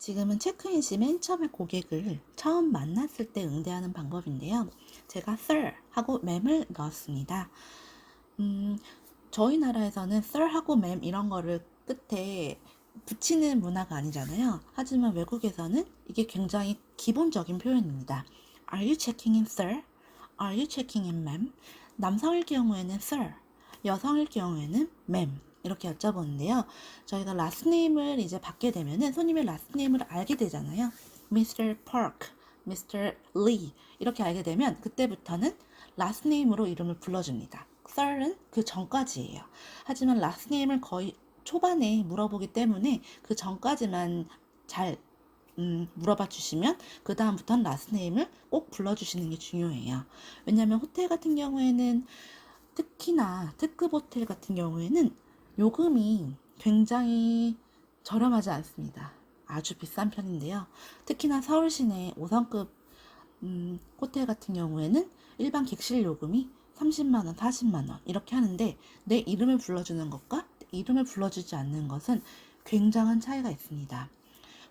지금은 체크인 시 맨 처음에 고객을 처음 만났을 때 응대하는 방법인데요. 제가 sir 하고 ma'am을 넣었습니다. 저희 나라에서는 sir 하고 ma'am 이런 거를 끝에 붙이는 문화가 아니잖아요. 하지만 외국에서는 이게 굉장히 기본적인 표현입니다. Are you checking in, sir? Are you checking in, ma'am? 남성일 경우에는 sir, 여성일 경우에는 ma'am 이렇게 여쭤보는데요. 저희가 라스트네임을 이제 받게 되면은 손님의 라스트네임을 알게 되잖아요. Mr. Park, Mr. Lee 이렇게 알게 되면 그때부터는 라스트네임으로 이름을 불러줍니다. sir은 그 전까지예요. 하지만 라스트네임을 거의 초반에 물어보기 때문에 그 전까지만 잘 물어봐 주시면 그 다음부터는 라스트네임을 꼭 불러주시는 게 중요해요. 왜냐하면 호텔 같은 경우에는 특히나 특급 호텔 같은 경우에는 요금이 굉장히 저렴하지 않습니다. 아주 비싼 편인데요. 특히나 서울 시내 5성급 호텔 같은 경우에는 일반 객실 요금이 30만 원, 40만 원 이렇게 하는데 내 이름을 불러주는 것과 이름을 불러주지 않는 것은 굉장한 차이가 있습니다.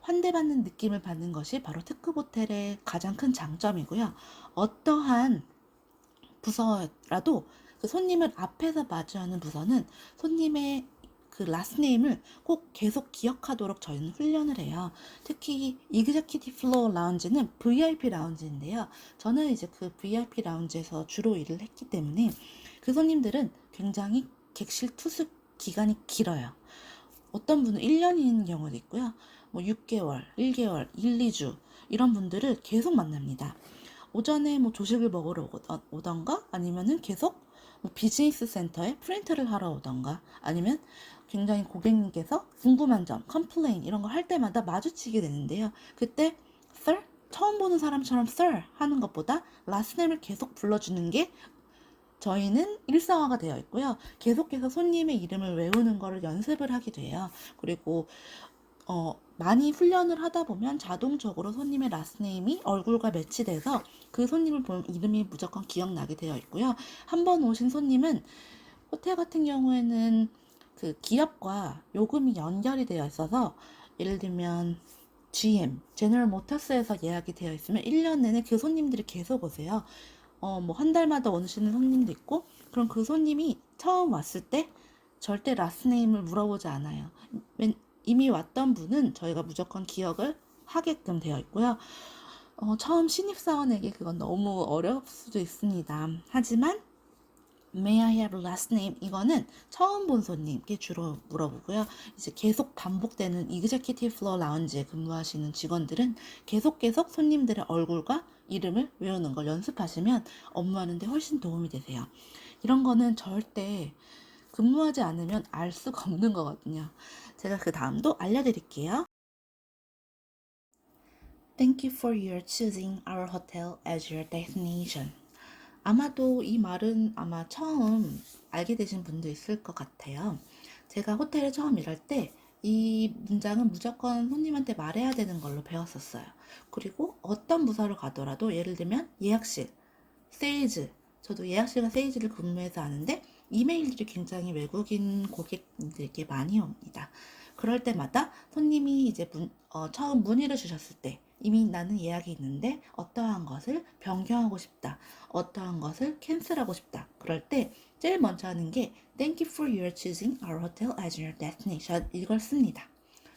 환대받는 느낌을 받는 것이 바로 특급 호텔의 가장 큰 장점이고요. 어떠한 부서라도 그 손님을 앞에서 마주하는 부서는 손님의 그 라스트네임을 꼭 계속 기억하도록 저희는 훈련을 해요. 특히 이그제큐티브 플로어 라운지는 VIP 라운지인데요. 저는 이제 그 VIP 라운지에서 주로 일을 했기 때문에 그 손님들은 굉장히 객실 투숙 기간이 길어요. 어떤 분은 1년인 경우도 있고요. 뭐 6개월, 1개월, 1, 2주 이런 분들을 계속 만납니다. 오전에 뭐 조식을 먹으러 오던가 아니면은 계속 뭐 비즈니스 센터에 프린트를 하러 오던가 아니면 굉장히 고객님께서 궁금한 점, 컴플레인 이런 걸 할 때마다 마주치게 되는데요. 그때 sir? 처음 보는 사람처럼 sir 하는 것보다 라스트네임을 계속 불러주는 게 저희는 일상화가 되어 있고요. 계속해서 손님의 이름을 외우는 거를 연습을 하게 돼요. 그리고 많이 훈련을 하다 보면 자동적으로 손님의 라스트네임이 얼굴과 매치돼서 그 손님을 보면 이름이 무조건 기억나게 되어 있고요. 한 번 오신 손님은 호텔 같은 경우에는 그 기업과 요금이 연결이 되어 있어서 예를 들면 GM, 제너럴 모터스에서 예약이 되어 있으면 1년 내내 그 손님들이 계속 오세요. 뭐 한 달마다 오시는 손님도 있고, 그럼 그 손님이 처음 왔을 때 절대 라스트네임을 물어보지 않아요. 이미 왔던 분은 저희가 무조건 기억을 하게끔 되어 있고요. 처음 신입사원에게 그건 너무 어려울 수도 있습니다. 하지만 May I have a last name? 이거는 처음 본 손님께 주로 물어보고요. 이제 계속 반복되는 이그제큐티브 플로어 라운지에 근무하시는 직원들은 계속 손님들의 얼굴과 이름을 외우는 걸 연습하시면 업무하는데 훨씬 도움이 되세요. 이런 거는 절대 근무하지 않으면 알 수가 없는 거거든요. 제가 그 다음도 알려드릴게요. Thank you for your choosing our hotel as your destination. 아마도 이 말은 아마 처음 알게 되신 분도 있을 것 같아요. 제가 호텔에 처음 일할 때 이 문장은 무조건 손님한테 말해야 되는 걸로 배웠었어요. 그리고 어떤 부서를 가더라도 예를 들면 예약실, 세일즈, 저도 예약실과 세일즈를 근무해서 아는데 이메일들이 굉장히 외국인 고객님들께 많이 옵니다. 그럴 때마다 손님이 이제 처음 문의를 주셨을 때 이미 나는 예약이 있는데 어떠한 것을 변경하고 싶다. 어떠한 것을 캔슬하고 싶다. 그럴 때 제일 먼저 하는 게 Thank you for your choosing our hotel as your destination 이걸 씁니다.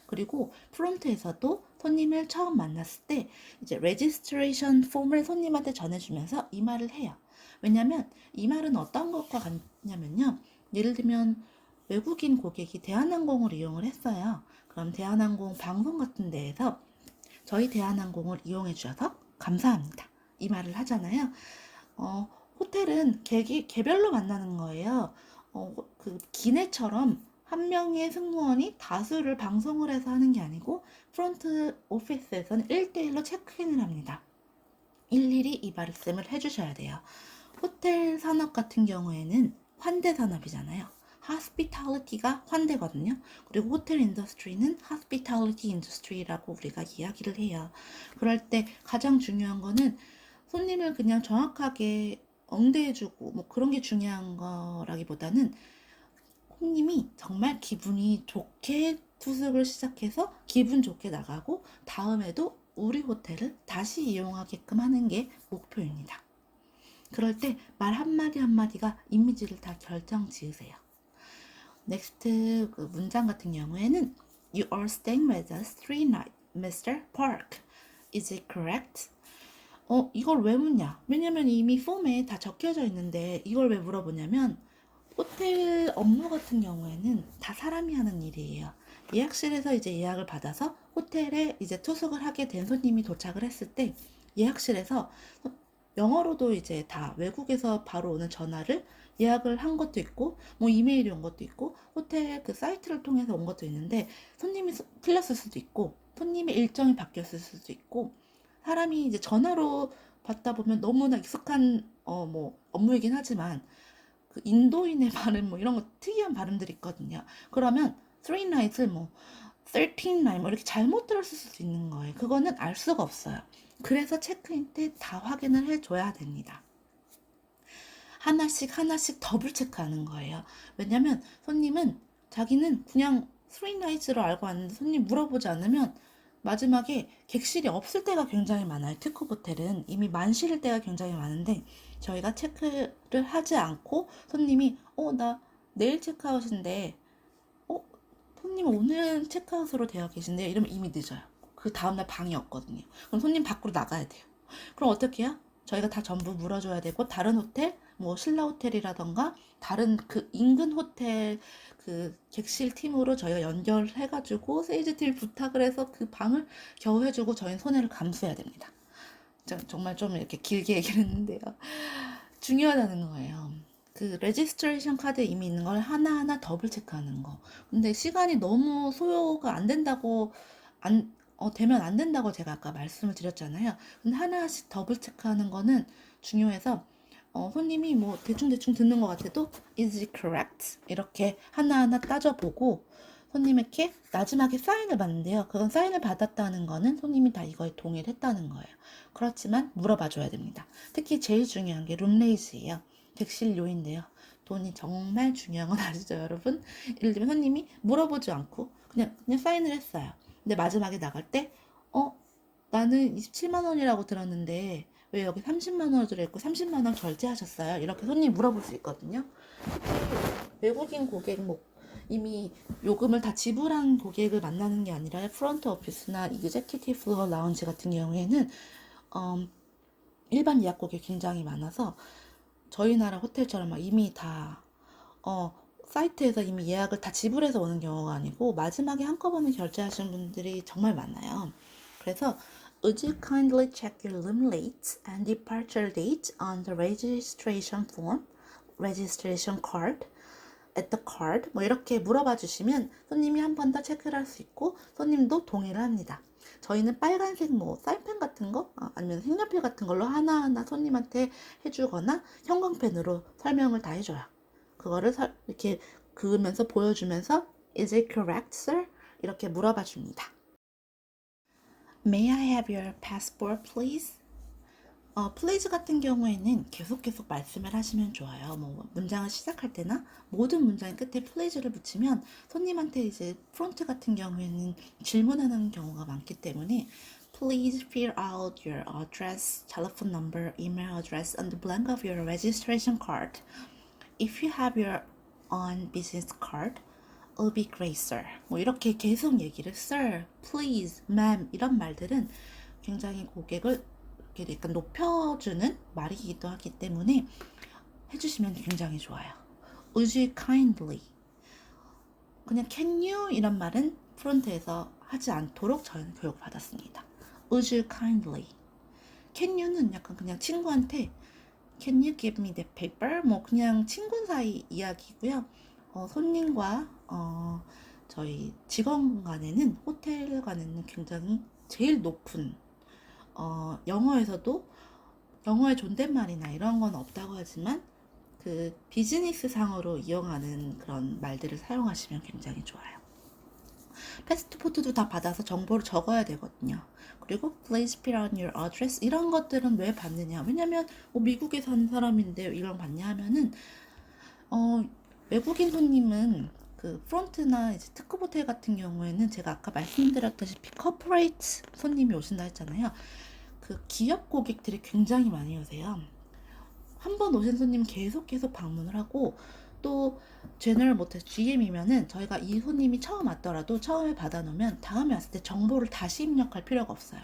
그리고 프론트에서도 손님을 처음 만났을 때 이제 레지스트레이션 폼을 손님한테 전해주면서 이 말을 해요. 왜냐면 이 말은 어떤 것과 같냐면요. 예를 들면 외국인 고객이 대한항공을 이용을 했어요. 그럼 대한항공 방송 같은 데에서 저희 대한항공을 이용해 주셔서 감사합니다. 이 말을 하잖아요. 호텔은 개별로 만나는 거예요. 그 기내처럼 한 명의 승무원이 다수를 방송을 해서 하는 게 아니고 프론트 오피스에서는 1대1로 체크인을 합니다. 일일이 이 말씀을 해주셔야 돼요. 호텔 산업 같은 경우에는 환대 산업이잖아요. hospitality가 환대거든요. 그리고 호텔 인더스트리는 hospitality industry라고 우리가 이야기를 해요. 그럴 때 가장 중요한 거는 손님을 그냥 정확하게 응대해주고 뭐 그런 게 중요한 거라기보다는 손님이 정말 기분이 좋게 투숙을 시작해서 기분 좋게 나가고 다음에도 우리 호텔을 다시 이용하게끔 하는 게 목표입니다. 그럴 때 말 한마디 한마디가 이미지를 다 결정 지으세요. 넥스트 그 문장 같은 경우에는 You are staying with us 3 nights, Mr. Park. Is it correct? 이걸 왜 묻냐? 왜냐면 이미 폼에 다 적혀져 있는데 이걸 왜 물어보냐면 호텔 업무 같은 경우에는 다 사람이 하는 일이에요. 예약실에서 이제 예약을 받아서 호텔에 이제 투숙을 하게 된 손님이 도착을 했을 때 예약실에서 영어로도 이제 다 외국에서 바로 오는 전화를 예약을 한 것도 있고 뭐 이메일이 온 것도 있고 호텔 그 사이트를 통해서 온 것도 있는데 손님이 틀렸을 수도 있고 손님의 일정이 바뀌었을 수도 있고 사람이 이제 전화로 받다 보면 너무나 익숙한 뭐 업무이긴 하지만 그 인도인의 발음 뭐 이런 거 특이한 발음들이 있거든요. 그러면 3night을 뭐 13night 뭐 이렇게 잘못 들었을 수도 있는 거예요. 그거는 알 수가 없어요. 그래서 체크인 때 다 확인을 해줘야 됩니다. 하나씩 하나씩 더블 체크하는 거예요. 왜냐면 손님은 자기는 그냥 3nights로 알고 왔는데 손님 물어보지 않으면 마지막에 객실이 없을 때가 굉장히 많아요. 특급 호텔은 이미 만실일 때가 굉장히 많은데 저희가 체크를 하지 않고 손님이 나 내일 체크아웃인데 손님 오늘 체크아웃으로 되어 계신데 이러면 이미 늦어요. 그 다음날 방이 없거든요. 그럼 손님 밖으로 나가야 돼요. 그럼 어떻게 해요? 저희가 다 전부 물어줘야 되고 다른 호텔 뭐 신라 호텔이라던가 다른 그 인근 호텔 그 객실 팀으로 저희가 연결해가지고 세일즈 팀 부탁을 해서 그 방을 겨우 해주고 저희는 손해를 감수해야 됩니다. 정말 좀 이렇게 길게 얘기를 했는데요. 중요하다는 거예요. 그 레지스트레이션 카드에 이미 있는 걸 하나하나 더블 체크하는 거. 근데 시간이 너무 소요가 안 된다고 되면 안 된다고 제가 아까 말씀을 드렸잖아요. 근데 하나씩 더블 체크하는 거는 중요해서 손님이 뭐 대충대충 듣는 것 같아도 is it correct? 이렇게 하나하나 따져보고 손님에게 마지막에 사인을 받는데요. 그건 사인을 받았다는 거는 손님이 다 이거에 동의를 했다는 거예요. 그렇지만 물어봐 줘야 됩니다. 특히 제일 중요한 게 룸레이즈예요. 객실료인데요. 돈이 정말 중요한 건 아시죠, 여러분? 예를 들면 손님이 물어보지 않고 그냥 사인을 했어요. 근데 마지막에 나갈 때 나는 27만 원이라고 들었는데 왜 여기 30만 원을 들어있고 30만 원 결제하셨어요? 이렇게 손님이 물어볼 수 있거든요. 외국인 고객 뭐 이미 요금을 다 지불한 고객을 만나는 게 아니라 프런트 오피스나 이그제큐티브 플로어 라운지 같은 경우에는 일반 예약 고객이 굉장히 많아서 저희 나라 호텔처럼 막 이미 다 사이트에서 이미 예약을 다 지불해서 오는 경우가 아니고 마지막에 한꺼번에 결제하시는 분들이 정말 많아요. 그래서 Would you kindly check your room dates and departure date on the registration form, registration card, at the card 뭐 이렇게 물어봐 주시면 손님이 한 번 더 체크를 할 수 있고 손님도 동의를 합니다. 저희는 빨간색 뭐 사인펜 같은 거 아니면 색연필 같은 걸로 하나하나 손님한테 해주거나 형광펜으로 설명을 다 해줘요. 그거를 이렇게 그으면서 보여주면서 Is it correct, sir? 이렇게 물어봐 줍니다. May I have your passport, please? please 같은 경우에는 계속 말씀을 하시면 좋아요. 뭐 문장을 시작할 때나 모든 문장 끝에 please를 붙이면 손님한테 이제 프론트 같은 경우에는 질문하는 경우가 많기 때문에 Please fill out your address, telephone number, email address on the blank of your registration card. If you have your own business card, it'll be great, sir. 뭐 이렇게 계속 얘기를 sir, please, ma'am 이런 말들은 굉장히 고객을 이렇게 약간 높여주는 말이기도 하기 때문에 해주시면 굉장히 좋아요. Would you kindly? 그냥 can you 이런 말은 프론트에서 하지 않도록 저희는 교육을 받았습니다. Would you kindly? Can you는 약간 그냥 친구한테 Can you give me the paper? 뭐 그냥 친구 사이 이야기고요. 손님과 저희 직원 간에는 호텔 간에는 굉장히 제일 높은 영어에서도 영어의 존댓말이나 이런 건 없다고 하지만 그 비즈니스 상으로 이용하는 그런 말들을 사용하시면 굉장히 좋아요. 패스트포트도 다 받아서 정보를 적어야 되거든요. 그리고 please fill out your address 이런 것들은 왜 받느냐? 왜냐면 미국에 사는 사람인데 이런 받냐 하면은 외국인 손님은 그 프론트나 이제 특급 호텔 같은 경우에는 제가 아까 말씀드렸다시피 커퍼레이트 손님이 오신다 했잖아요. 그 기업 고객들이 굉장히 많이 오세요. 한 번 오신 손님 계속 방문을 하고, 또 제너럴 모텔 GM이면은 저희가 이 손님이 처음 왔더라도 처음에 받아놓으면 다음에 왔을 때 정보를 다시 입력할 필요가 없어요.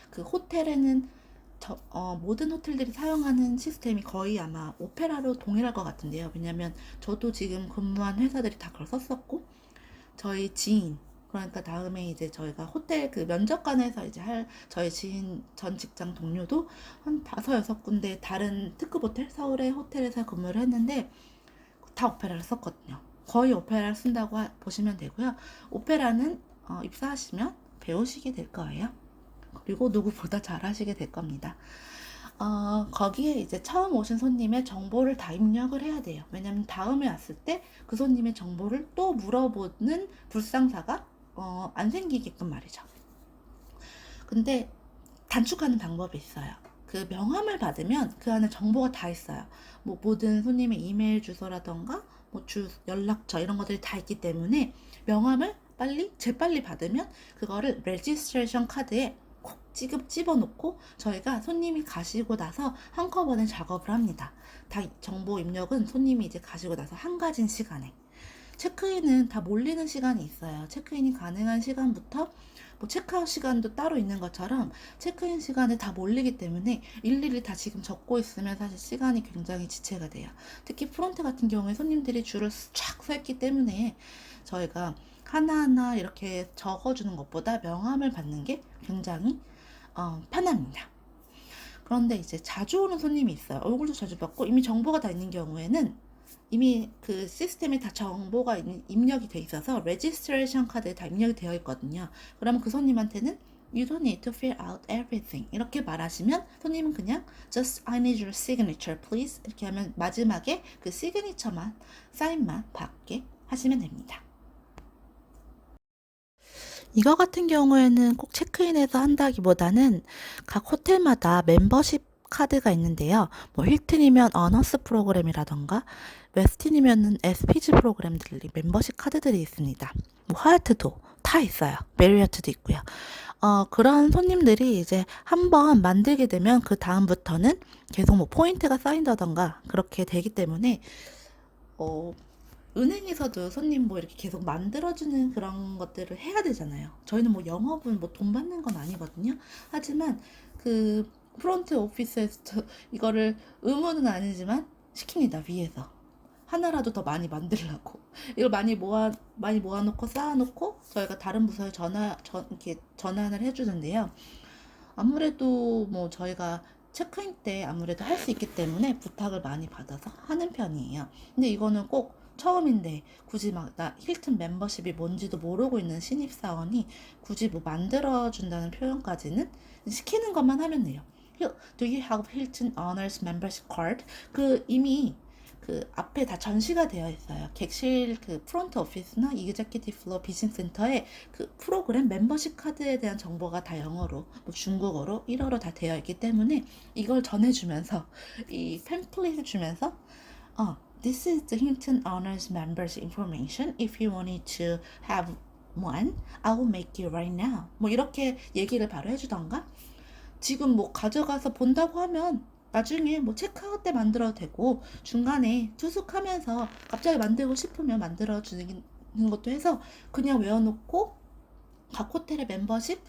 그 호텔에는 모든 호텔들이 사용하는 시스템이 거의 아마 오페라로 동일할 것 같은데요. 왜냐면 저도 지금 근무한 회사들이 다 그걸 썼었고, 저희 지인, 그러니까 다음에 이제 저희가 호텔 그 면접관에서 이제 할 저희 지인 전 직장 동료도 한 5-6군데 다른 특급 호텔, 서울의 호텔에서 근무를 했는데 다 오페라를 썼거든요. 거의 오페라를 쓴다고 보시면 되고요. 오페라는 입사하시면 배우시게 될 거예요. 그리고 누구보다 잘하시게 될 겁니다. 거기에 이제 처음 오신 손님의 정보를 다 입력을 해야 돼요. 왜냐면 다음에 왔을 때 그 손님의 정보를 또 물어보는 불상사가 안 생기게끔 말이죠. 근데 단축하는 방법이 있어요. 그 명함을 받으면 그 안에 정보가 다 있어요. 뭐 모든 손님의 이메일 주소라던가 뭐 연락처 이런 것들이 다 있기 때문에 명함을 재빨리 받으면 그거를 레지스트레이션 카드에 콕 집어넣고 저희가 손님이 가시고 나서 한꺼번에 작업을 합니다. 다 정보 입력은 손님이 이제 가시고 나서 한가진 시간에. 체크인은 다 몰리는 시간이 있어요. 체크인이 가능한 시간부터 뭐 체크아웃 시간도 따로 있는 것처럼 체크인 시간에 다 몰리기 때문에 일일이 다 지금 적고 있으면 사실 시간이 굉장히 지체가 돼요. 특히 프론트 같은 경우에 손님들이 줄을 쫙 서 있기 때문에 저희가 하나하나 이렇게 적어주는 것보다 명함을 받는 게 굉장히 편합니다. 그런데 이제 자주 오는 손님이 있어요. 얼굴도 자주 받고 이미 정보가 다 있는 경우에는 이미 그 시스템에 다 정보가 입력이 돼 있어서 레지스트레이션 카드에 다 입력이 되어 있거든요. 그러면 그 손님한테는 You don't need to fill out everything 이렇게 말하시면 손님은 그냥 Just I need your signature please 이렇게 하면 마지막에 그 시그니처만 사인만 받게 하시면 됩니다. 이거 같은 경우에는 꼭 체크인해서 한다기보다는 각 호텔마다 멤버십 카드가 있는데요. 뭐 힐튼이면 어너스 프로그램이라던가 웨스틴이면은 SPG 프로그램들이 멤버십 카드들이 있습니다. 뭐 하얏트도 다 있어요. 메리어트도 있고요. 그런 손님들이 이제 한번 만들게 되면 그 다음부터는 계속 뭐 포인트가 쌓인다던가 그렇게 되기 때문에 은행에서도 손님 뭐 이렇게 계속 만들어주는 그런 것들을 해야 되잖아요. 저희는 뭐 영업은 뭐 돈 받는 건 아니거든요. 하지만 그 프론트 오피스에서 이거를 의무는 아니지만 시킵니다. 위에서. 하나라도 더 많이 만들려고. 이걸 많이 모아놓고 쌓아놓고 저희가 다른 부서에 이렇게 전환을 해주는데요. 아무래도 뭐 저희가 체크인 때 아무래도 할 수 있기 때문에 부탁을 많이 받아서 하는 편이에요. 근데 이거는 꼭 처음인데 굳이 막 나 힐튼 멤버십이 뭔지도 모르고 있는 신입사원이 굳이 뭐 만들어준다는 표현까지는 시키는 것만 하면 돼요. Do you have Hilton Honors Membership Card? 그 이미 그 앞에 다 전시가 되어 있어요. 객실 그 프론트 오피스나 이그제큐티브 플로어 비즈니스 센터에 그 프로그램 멤버십 카드에 대한 정보가 다 영어로, 뭐 중국어로, 일어로 다 되어 있기 때문에 이걸 전해주면서 이 팸플릿을 주면서 This is the Hilton Honors Members information. If you wanted to have one, I will make you right now. 뭐 이렇게 얘기를 바로 해주던가 지금 뭐 가져가서 본다고 하면 나중에 뭐 체크아웃 때 만들어도 되고 중간에 투숙하면서 갑자기 만들고 싶으면 만들어주는 것도 해서 그냥 외워놓고 각 호텔의 멤버십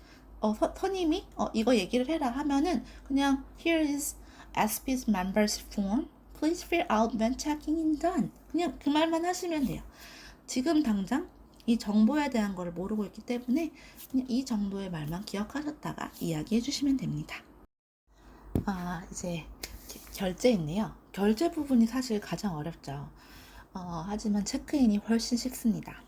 선임이 이거 얘기를 해라 하면은 그냥 Here is SP's membership form. Please fill out when checking in done. 그냥 그 말만 하시면 돼요. 지금 당장 이 정보에 대한 걸 모르고 있기 때문에 그냥 이 정도의 말만 기억하셨다가 이야기해 주시면 됩니다. 이제 결제인데요. 결제 부분이 사실 가장 어렵죠. 하지만 체크인이 훨씬 쉽습니다.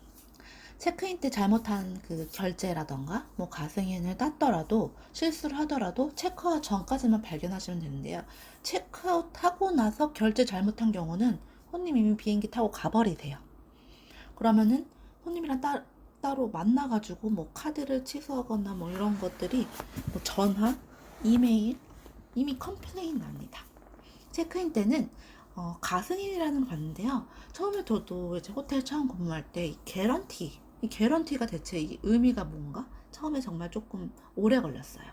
체크인 때 잘못한 그 결제라던가 뭐 가승인을 땄더라도 실수를 하더라도 체크아웃 전까지만 발견하시면 되는데요. 체크아웃 하고 나서 결제 잘못한 경우는 손님 이미 비행기 타고 가버리세요. 그러면은 손님이랑 따로 만나가지고 뭐 카드를 취소하거나 뭐 이런 것들이 뭐 전화, 이메일 이미 컴플레인 납니다. 체크인 때는 가승인이라는 걸 봤는데요. 처음에 저도 이제 호텔 처음 근무할 때 이 개런티가 대체 이 의미가 뭔가? 처음에 정말 조금 오래 걸렸어요.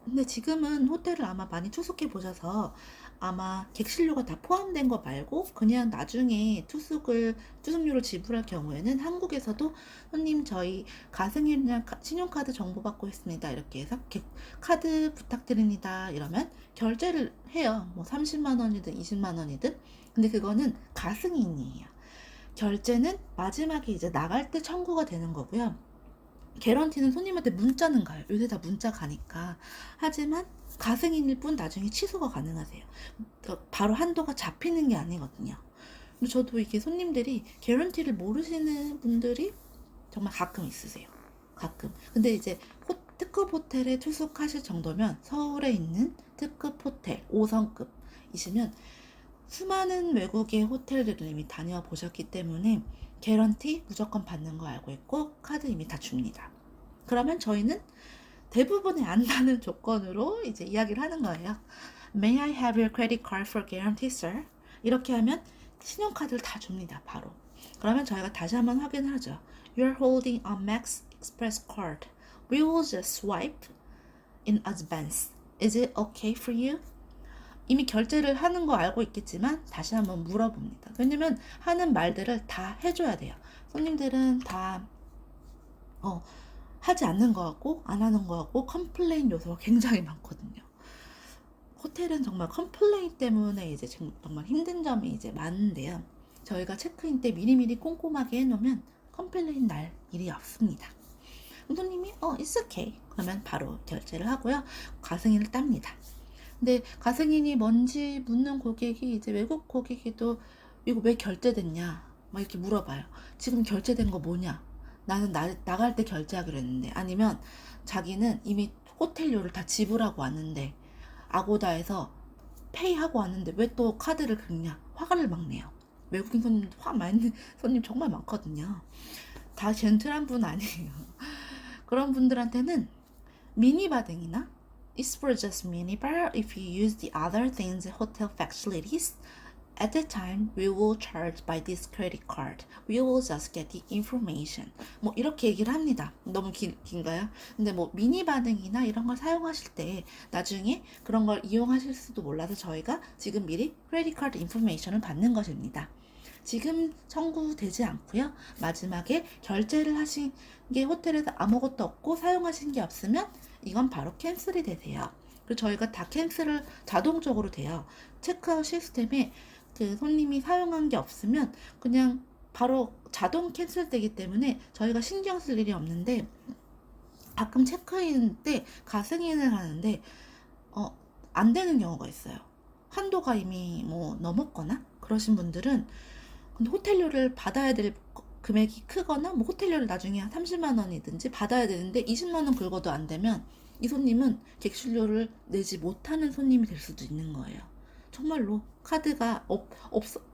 근데 지금은 호텔을 아마 많이 투숙해 보셔서 아마 객실료가 다 포함된 거 말고 그냥 나중에 투숙료를 지불할 경우에는 한국에서도 손님 저희 가승인이랑 신용카드 정보 받고 있습니다. 이렇게 해서 카드 부탁드립니다. 이러면 결제를 해요. 뭐 30만 원이든 20만 원이든. 근데 그거는 가승인이에요. 결제는 마지막에 이제 나갈 때 청구가 되는 거고요. 개런티는 손님한테 문자는 가요. 요새 다 문자 가니까. 하지만 가승인일 뿐 나중에 취소가 가능하세요. 바로 한도가 잡히는 게 아니거든요. 근데 저도 이게 손님들이 개런티를 모르시는 분들이 정말 가끔 있으세요. 가끔. 근데 이제 특급 호텔에 투숙하실 정도면 서울에 있는 특급 호텔 5성급이시면 수많은 외국의 호텔들을 이미 다녀와 보셨기 때문에 개런티 무조건 받는 거 알고 있고 카드 이미 다 줍니다. 그러면 저희는 대부분의 안 나는 조건으로 이제 이야기를 하는 거예요. May I have your credit card for guarantee, sir? 이렇게 하면 신용카드를 다 줍니다. 바로. 그러면 저희가 다시 한번 확인을 하죠. You're holding a Max Express card. We will just swipe in advance. Is it okay for you? 이미 결제를 하는 거 알고 있겠지만 다시 한번 물어봅니다. 왜냐면 하는 말들을 다 해줘야 돼요. 손님들은 다 하지 않는 거 같고 안 하는 거 같고 컴플레인 요소가 굉장히 많거든요. 호텔은 정말 컴플레인 때문에 이제 정말 힘든 점이 이제 많은데요. 저희가 체크인 때 미리미리 꼼꼼하게 해놓으면 컴플레인 날 일이 없습니다. 손님이 it's okay 그러면 바로 결제를 하고요. 가승인을 땁니다. 근데 가승인이 뭔지 묻는 고객이 이제 외국 고객이도 이거 왜 결제됐냐 막 이렇게 물어봐요. 지금 결제된 거 뭐냐? 나는 나갈 때 결제하기로 했는데. 아니면 자기는 이미 호텔료를 다 지불하고 왔는데 아고다에서 페이하고 왔는데 왜 또 카드를 긁냐? 화를 막 내요. 외국인 손님 화 많이 내는 손님 정말 많거든요. 다 젠틀한 분 아니에요. 그런 분들한테는 미니바등이나 It's for just minibar if you use the other things hotel facilities. At that time, we will charge by this credit card. We will just get the information. 뭐 이렇게 얘기를 합니다. 너무 긴가요? 근데 뭐 미니바 등이나 이런 걸 사용하실 때 나중에 그런 걸 이용하실 수도 몰라서 저희가 지금 미리 크레딧 카드 인포메이션을 받는 것입니다. 지금 청구되지 않고요. 마지막에 결제를 하신 게 호텔에서 아무것도 없고 사용하신 게 없으면 이건 바로 캔슬이 되세요. 그리고 저희가 다 캔슬을 자동적으로 돼요. 체크아웃 시스템에 그 손님이 사용한 게 없으면 그냥 바로 자동 캔슬되기 때문에 저희가 신경 쓸 일이 없는데 가끔 체크인 때 가승인을 하는데 안 되는 경우가 있어요. 한도가 이미 뭐 넘었거나 그러신 분들은 근데 호텔료를 받아야 될 금액이 크거나 뭐 호텔료를 나중에 한 30만 원이든지 받아야 되는데 20만 원 긁어도 안 되면 이 손님은 객실료를 내지 못하는 손님이 될 수도 있는 거예요. 정말로 카드가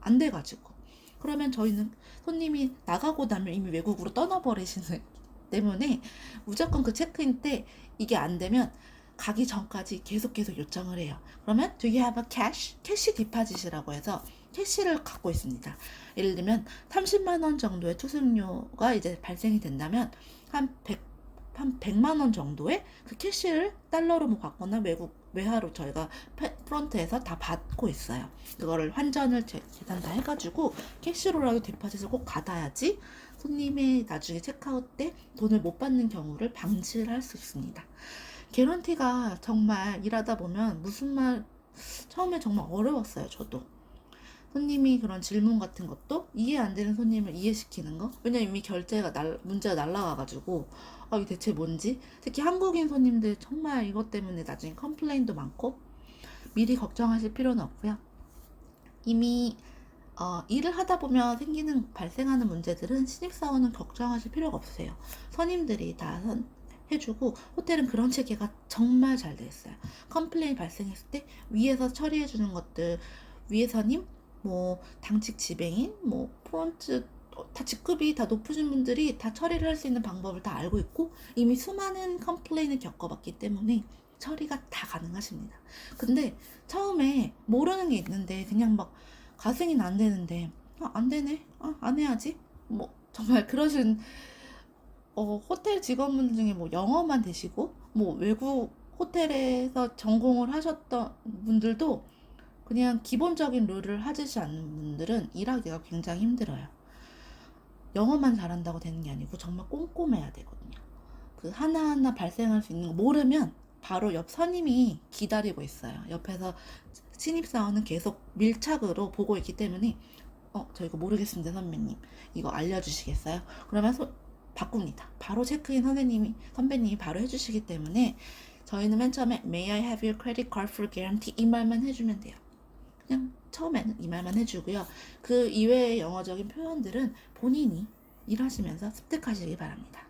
안 돼가지고. 그러면 저희는 손님이 나가고 나면 이미 외국으로 떠나버리시는 때문에 무조건 그 체크인 때 이게 안 되면 가기 전까지 계속 요청을 해요. 그러면 do you have a cash? 캐시 디파짓이라고 해서 캐시를 갖고 있습니다. 예를 들면 30만 원 정도의 투숙료가 이제 발생이 된다면 한 100만 원 정도의 그 캐시를 달러로 뭐 받거나 외화로 저희가 프론트에서 다 받고 있어요. 그거를 환전을 계산 다 해가지고 캐시로라도 디파짓을 꼭 받아야지 손님이 나중에 체크아웃 때 돈을 못 받는 경우를 방지를 할 수 있습니다. 개런티가 정말 일하다 보면 무슨 말 처음에 정말 어려웠어요. 저도 손님이 그런 질문 같은 것도 이해 안 되는 손님을 이해시키는 거. 왜냐면 이미 문제가 날라와가지고 이게 대체 뭔지. 특히 한국인 손님들 정말 이것 때문에 나중에 컴플레인도 많고 미리 걱정하실 필요는 없고요. 이미 일을 하다 보면 발생하는 문제들은 신입사원은 걱정하실 필요가 없으세요. 선임들이 다 해주고 호텔은 그런 체계가 정말 잘 돼 있어요. 컴플레인 발생했을 때 위에서 처리해주는 것들 위에서님 뭐 당직 지배인 뭐 프론트 다 직급이 다 높으신 분들이 다 처리를 할 수 있는 방법을 다 알고 있고 이미 수많은 컴플레인을 겪어봤기 때문에 처리가 다 가능하십니다. 근데 처음에 모르는 게 있는데 그냥 막 가승인 안 되는데 안 되네. 안 해야지. 뭐 정말 그러신 호텔 직원분 중에 뭐 영어만 되시고 뭐 외국 호텔에서 전공을 하셨던 분들도 그냥 기본적인 룰을 하지 않는 분들은 일하기가 굉장히 힘들어요. 영어만 잘한다고 되는 게 아니고 정말 꼼꼼해야 되거든요. 그 하나하나 발생할 수 있는 거 모르면 바로 옆 선임이 기다리고 있어요. 옆에서 신입사원은 계속 밀착으로 보고 있기 때문에 저 이거 모르겠습니다, 선배님. 이거 알려주시겠어요? 그러면 바꿉니다. 바로 체크인 선배님이 바로 해주시기 때문에 저희는 맨 처음에 May I have your credit card for guarantee 이 말만 해주면 돼요. 그냥 처음에는 이 말만 해주고요. 그 이외의 영어적인 표현들은 본인이 일하시면서 습득하시기 바랍니다.